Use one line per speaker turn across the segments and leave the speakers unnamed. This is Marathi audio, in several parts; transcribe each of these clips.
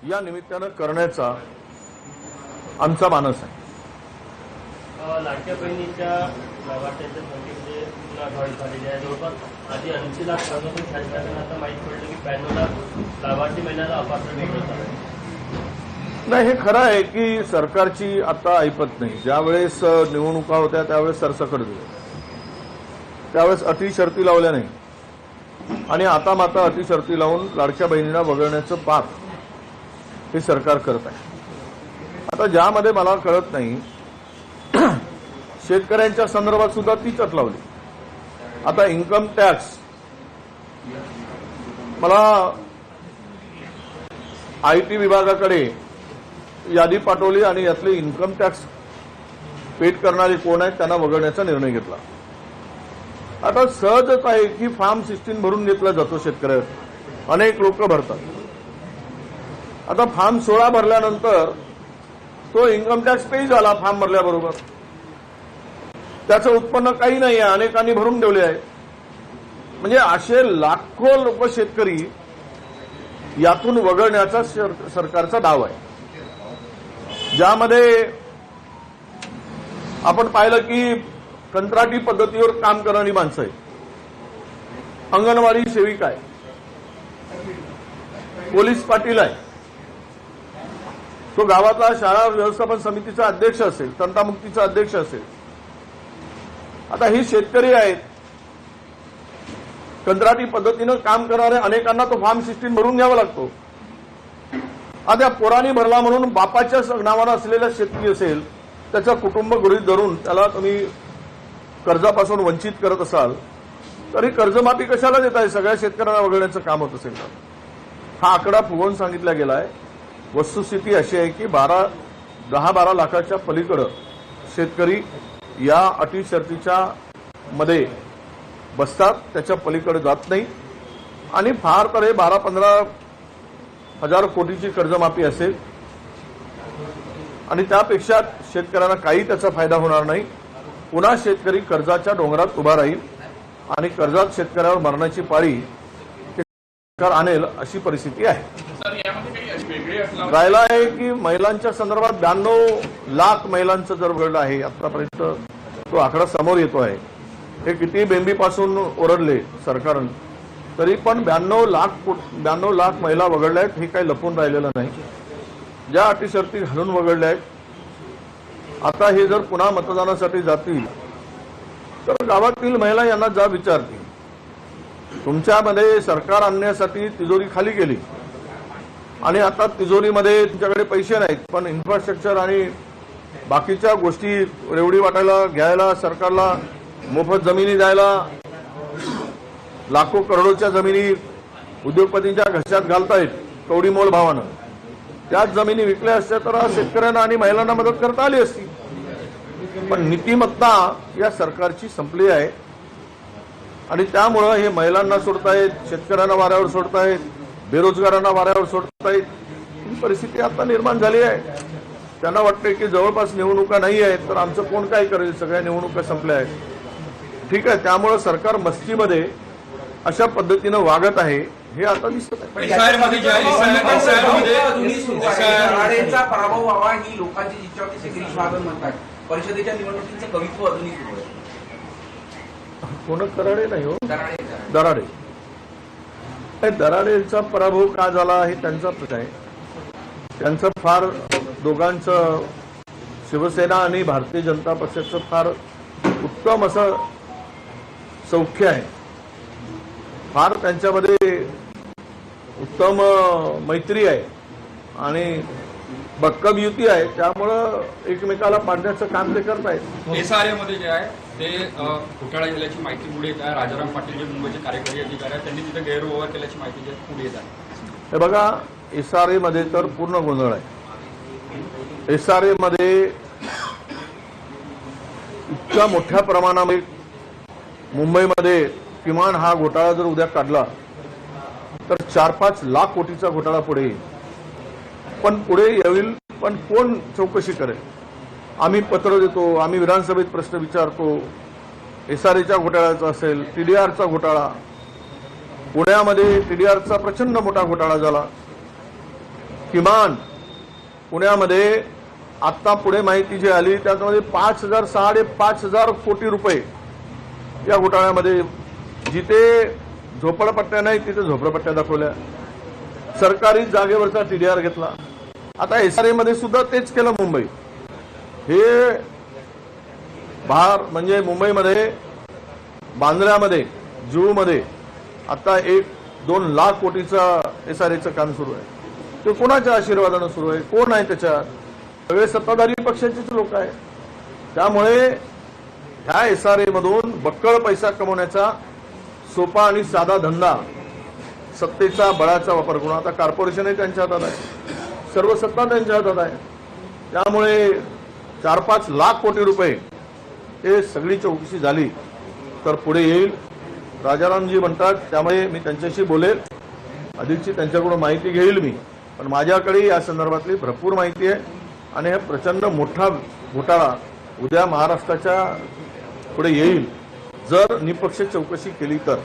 या निमित्तानं करण्याचा आमचा मानस आहे।
लाडक्या बहिणीच्या लाभार्थ्यांच्या संख्येमध्ये पुन्हा वाढ झालेली आहे। जवळपास आधी 80 लाख होते, शासनाने आता माहीत पडलं की 92 लाख लाभार्थी महिन्याला अपात्र मिळत आहे।
नाही, हे खरं आहे की सरकारची आता ऐपत नाही। ज्यावेळेस निवडणुका होत्या त्यावेळेस सरसकट दिलं, त्यावेळेस अटी शर्ती लावल्या नाही आणि आता मात्र अटी शर्ती लावून लाडक्या बहिणींना वगळण्याचं पाप हे सरकार करत आहे। आता ज्यामध्ये मला कळत नाही, शेतकऱ्यांच्या संदर्भात सुद्धा तीच अट लावली। आता इन्कम टॅक्स मला आयटी विभागाकडे यादी पाठवली आणि यातले इन्कम टॅक्स पेड करणारे कोण आहेत त्यांना वगळण्याचा निर्णय घेतला। आता सहजच आहे की फॉर्म 16 भरून घेतला जातो शेतकऱ्यावर, अनेक लोक भरतात। आता फॉर्म 16 भरल्यानंतर तो इन्कम टॅक्स पेही झाला फॉर्म भरल्याबरोबर, त्याचं उत्पन्न काही नाही आहे, अनेकांनी भरून ठेवले आहे। म्हणजे असे लाखो लोक शेतकरी यातून वगळण्याचा सरकारचा डाव आहे, ज्यामध्ये आपण पाहिलं की कंत्राटी पद्धतीवर काम करणारी माणसं आहेत, अंगणवाडी सेविका आहे, पोलीस पाटील आहे, तो गावातला शाळा व्यवस्थापन समितीचा अध्यक्ष असेल, तंटामुक्तीचा अध्यक्ष असेल। आता ही शेतकरी आहेत, कंत्राटी पद्धतीनं काम करणारे अनेकांना तो फॉर्म 16 भरून घ्यावा लागतो। आता पोरांनी भरला म्हणून बापाच्या नावानं असलेला शेतकरी असेल, त्याचं कुटुंब गृहीत धरून त्याला तुम्ही कर्जापासून वंचित करत असाल तरी कर्जमाफी कशाला देत आहे? सगळ्या शेतकऱ्यांना वगळण्याचं काम होत असेल तर हा आकडा फुगवून सांगितला गेला आहे। वस्तुस्थिती अशी आहे की 10-12 लाखाच्या पलीकडे शेतकरी या अटी शर्तीच्या मध्ये बसतात, त्याच्या पलीकडे जात नाही आणि फार तर हे 12-15 हजार कोटीची कर्जमाफी असेल आणि त्यापेक्षा शेतकऱ्यांना काही त्याचा फायदा होणार नाही। पुन्हा शेतकरी कर्जाच्या डोंगरात उभा राहील आणि कर्जात शेतकऱ्यावर मरणाची पाळी सरकार आणेल अशी परिस्थिती आहे। राहिला आहे की महिलांच्या संदर्भात 92 लाख महिलांचं जर वगळलं आहे आतापर्यंत, तो आकडा समोर येतो आहे। हे किती बेंबीपासून ओरडले सरकारनं तरी पण 92 लाख महिला वगळल्या आहेत, हे काही लपून राहिलेलं नाही। ज्या अटी शर्ती घालून वगळल्या आहेत, आता हे जर पुन्हा मतदानासाठी जातील तर गावातील महिला यांना जा विचारतील, तुमच्यामध्ये सरकार आणण्यासाठी तिजोरी खाली गेली आणि आता तिजोरीमध्ये तुमच्याकडे पैसे नाहीत, पण इन्फ्रास्ट्रक्चर आणि बाकीच्या गोष्टी रेवडी वाटायला घ्यायला, सरकारला मोफत जमिनी द्यायला, लाखो करोडोच्या जमिनी उद्योगपतींच्या घशात घालतायत कवडीमोल भावानं, त्याच जमिनी विकल्या असत्या तर शेतकऱ्यांना आणि महिलांना मदत करता आली असती। पण नीतिमत्ता या सरकारची संपली आहे आणि त्यामुळं हे महिलांना सोडतायत, शेतकऱ्यांना वाऱ्यावर सोडतायत, बेरोजगारांना वाऱ्यावर सोडतायत। ही परिस्थिती आता निर्माण झाली आहे। त्यांना वाटते की जवळपास निवडणुका नाही आहेत तर आमचं कोण काय करेल, सगळ्या निवडणुका संपल्या आहेत। ठीक आहे, त्यामुळे सरकार मस्तीमध्ये अशा पद्धतीनं वागत आहे हे आता दिसत आहे।
पराभव व्हावा ही लोकांची इच्छा होती, गिरीश महाजन म्हणतात परिषदेच्या निवडणुकीचं कवित्व अजूनही सुरू आहे।
कोण कराडे नाही हो, दराडे। दराडेचा पराभव का झाला हे त्यांचा प्रश्न आहे। त्यांचं फार दोघांचं शिवसेना आणि भारतीय जनता पक्षाचं फार उत्तम असं सौख्य आहे, फार त्यांच्यामध्ये उत्तम मैत्री आहे आणि बक्कम युती आहे, त्यामुळं एकमेकाला पाडण्याचं काम ते करतायत।
एसआरएमध्ये जे आहे ते घोटाळा झाल्याची माहिती पुढे येत आहे। राजाराम पाटील जे मुंबईचे कार्यकारी अधिकारी आहेत त्यांनी तिथे गैरव्यवहार केल्याची माहिती पुढे येत आहे।
हे बघा, एसआरएमध्ये तर पूर्ण गोंधळ आहे। एसआरएमध्ये इतक्या मोठ्या प्रमाणामध्ये मुंबईमध्ये किमान हा घोटाळा जर उद्या काढला तर 4-5 लाख कोटीचा घोटाळा पुढे येईल, पण पुढे येईल पण कोण चौकशी करेल? आम्ही पत्र देतो, आम्ही विधानसभेत प्रश्न विचारतो, एसआरएच्या घोटाळ्याचा असेल, टीडीआरचा घोटाळा, पुण्यामध्ये टीडीआरचा प्रचंड मोठा घोटाळा झाला, किमान पुण्यामध्ये आता पुढे माहिती जी आली त्यामध्ये 5,000 5,500 कोटी रुपये या घोटाळ्यामध्ये, जिथे झोपडपट्ट्या नाही तिथे झोपडपट्ट्या दाखवल्या, सरकारी जागेवरचा TDR घेतला. आता SRA मध्ये सुद्धा तेच केलं. मुंबई हे भार म्हणजे मुंबईमध्ये बांद्र्यामध्ये जुहूमध्ये आता 1-2 लाख कोटीचा SRAचं काम सुरू आहे. ते कोणाच्या आशीर्वादानं सुरू आहे? कोण आहे त्याच्यात? सगळे सत्ताधारी पक्षाचेच लोक आहेत. त्यामुळे ह्या SRA मधून बक्कळ पैसा कमवण्याचा सोपा आणि साधा धंदा, सत्तेचा बळाचा वापर करून आता कॉर्पोरेशनही त्यांच्या हातात आहे, सर्व सत्ता त्यांच्या हातात आहे. त्यामुळे 4-5 लाख कोटी रुपये हे सगळी चौकशी झाली तर पुढे येईल. राजारामजी म्हणतात, त्यामुळे मी त्यांच्याशी बोलेल, अधिकची त्यांच्याकडून माहिती घेईल मी. पण माझ्याकडे या संदर्भातली भरपूर माहिती आहे आणि हा प्रचंड मोठा घोटाळा उद्या महाराष्ट्राच्या पुढे येईल जर निपक्ष चौकशी केली तर.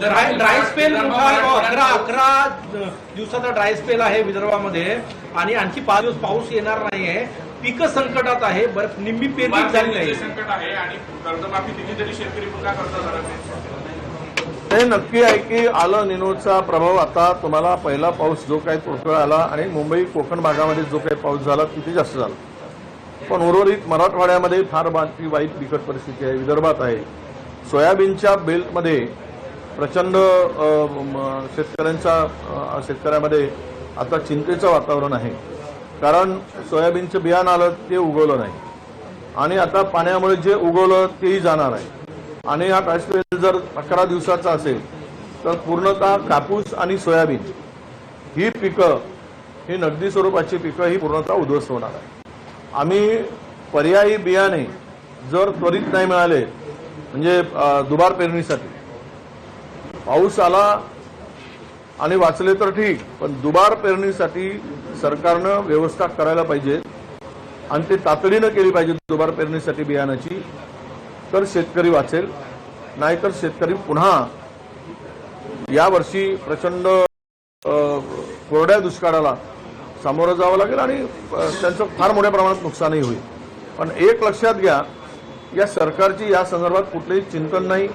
ड्राय स्पेल मोठा 11 दिवसाचा ड्राय स्पेल आहे विदर्भामध्ये आणि आणखी 5 दिवस पाऊस येणार नाहीये. पीक संकटात आहे. बरं, निम्मी पेरणी झाली नाही.
संकट आहे आणि कर्जमाफी दिली तरी शेतकरी पुन्हा कर्ज झाला नाही.
हे नक्की आहे की आलं निनोचा प्रभाव आता तुम्हाला पहिला पाऊस जो काही कोकण आला आणि मुंबई कोकण भागामध्ये जो काही पाऊस झाला तिथे जास्त झाला. पण उर्वरित मराठवाड्यामध्ये फार वाईट बिकट परिस्थिती आहे. विदर्भात आहे. सोयाबीनच्या बेल्टमध्ये प्रचंड शेतकऱ्यामध्ये आता चिंतेचं वातावरण आहे. कारण सोयाबीनचं बियाणं आलं ते उगवलं नाही आणि आता पाण्यामुळे जे उगवलं तेही जाणार आहे. आणि हा ड्रायस्पेल जर 11 दिवसाचा असेल तर पूर्णतः कापूस आणि सोयाबीन ही पिकं, ही नगदी स्वरूपाची पिकं ही पूर्णतः उद्ध्वस्त होणार आहे. आम्ही पर्यायी बियाणे जर त्वरित नाही मिळाले म्हणजे दुबार पेरणीसाठी, पाऊस आला आणि वाचले तर ठीक, पण दुबार पेरणीसाठी सरकारनं व्यवस्था करायला पाहिजे आणि ते तातडीनं केली पाहिजे दुबार पेरणीसाठी बियाणाची, तर शेतकरी वाचेल. नाहीतर शेतकरी पुन्हा यावर्षी प्रचंड कोरड्या दुष्काळाला सामोरं जावं लागेल आणि त्यांचं फार मोठ्या प्रमाणात नुकसानही होईल. पण एक लक्षात घ्या, या सरकारची या संदर्भात कुठलेही चिंतन नाही,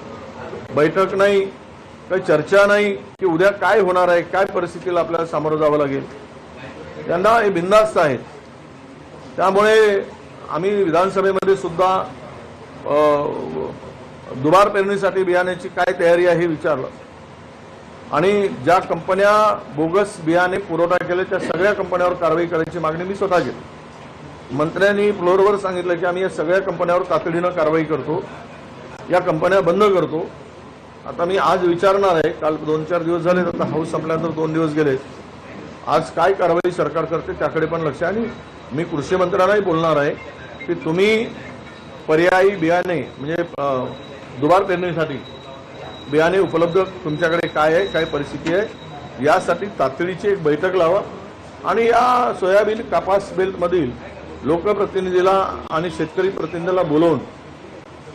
बैठक नाही, काही चर्चा नाही की उद्या काय होणार आहे, काय परिस्थितीला आपल्याला सामोरं जावं लागेल. त्यांना हे बिनधास्त आहेत. त्यामुळे आम्ही विधानसभेमध्ये सुद्धा दुबार पेरणीसाठी बियाण्याची काय तयारी आहे हे विचारलं आणि ज्या कंपन्या बोगस बियाणे पुरवठा केले त्या सगळ्या कंपन्यांवर कारवाई करायची मागणी मी स्वतः केली. मंत्र्यांनी फ्लोअरवर सांगितलं की आम्ही या सगळ्या कंपन्यांवर तातडीनं कारवाई करतो, या कंपन्या बंद करतो. आता मी आज विचारणार आहे, काल 2-4 दिवस झाले, आता हाऊस संपल्यानंतर 2 दिवस गेले. आज काय कारवाई सरकार करते त्याकडे पण लक्ष आहे आणि मी कृषी मंत्र्यांनाही बोलणार आहे की तुम्ही पर्यायी बियाणे म्हणजे दुबार पेरणीसाठी बियाणे उपलब्ध तुमच्याकडे काय आहे, काय परिस्थिती आहे यासाठी तातडीची एक बैठक लावा आणि या सोयाबीन कापास बेल्टमधील लोकप्रतिनिधीला आणि शेतकरी प्रतिनिधीला बोलवून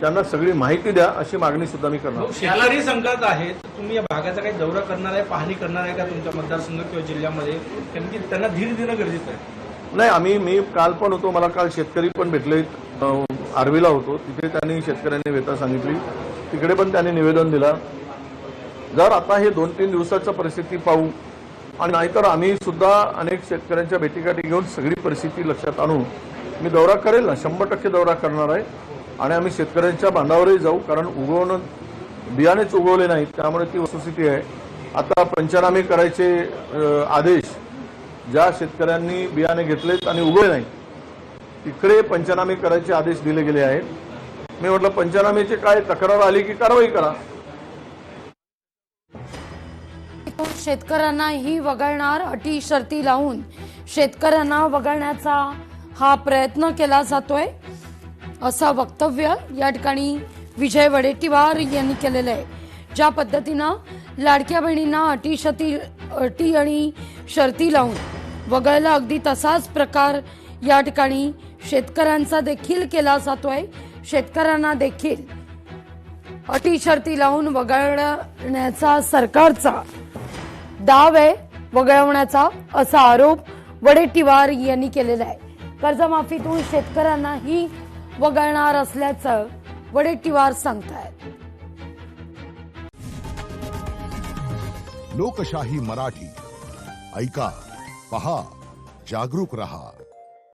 त्यांना सगळी माहिती द्या अशी मागणी सुद्धा मी करणार.
शेतकरी संघात आहेत, तुम्ही या भागाचा काही दौरा करणार आहे, पाहणी करणार आहे का तुमच्या मतदारसंघ किंवा जिल्ह्यामध्ये? कारण की त्यांना धीर देणं गरजेचं आहे.
नाही, मी काल पण होतो, मला काल शेतकरी पण भेटले, आर्वीला होतो, तिथे त्यांनी शेतकऱ्यांनी व्यथा सांगितली, तिकडे पण त्यांनी निवेदन दिलं. जर आता हे 2-3 दिवसाची परिस्थिती पाहू आणि नाहीतर आम्ही सुद्धा अनेक शेतकऱ्यांच्या भेटीगाठी घेऊन सगळी परिस्थिती लक्षात आणू. मी दौरा करेल ना, 100% दौरा करणार आहे आणि आम्ही शेतकऱ्यांच्या बांधावरही जाऊ. कारण उगवणं बियाणेच उगवले नाहीत त्यामुळे ती वस्तुस्थिती आहे. आता पंचनामे करायचे आदेश ज्या शेतकऱ्यांनी बियाणे घेतलेत आणि उगवले नाही तिकडे पंचनामे करायचे आदेश दिले गेले आहेत. मी म्हटलं पंचनामेची काय तक्रार आली की कारवाई करा.
शेतकऱ्यांनाही वगळणार, अटी शर्ती लावून शेतकऱ्यांना वगळण्याचा हा प्रयत्न केला जातोय असं वक्तव्य या ठिकाणी विजय वडेट्टीवार यांनी केलेलं आहे. ज्या पद्धतीनं लाडक्या बहिणींना अटी आणि शर्ती लावून वगळलं, अगदी तसाच प्रकार या ठिकाणी शेतकऱ्यांचा देखील केला जातोय. शेतकऱ्यांना देखील अटी शर्ती लावून वगळण्याचा सरकारचा डाव आहे, वगळवण्याचा असा आरोप वडेट्टीवार यांनी केलेलं आहे. कर्जमाफीतून शेतकऱ्यांनाही वगळणार असल्याचं वडेट्टीवार सांगतायत.
लोकशाही मराठी ऐका, पहा, जागरूक रहा.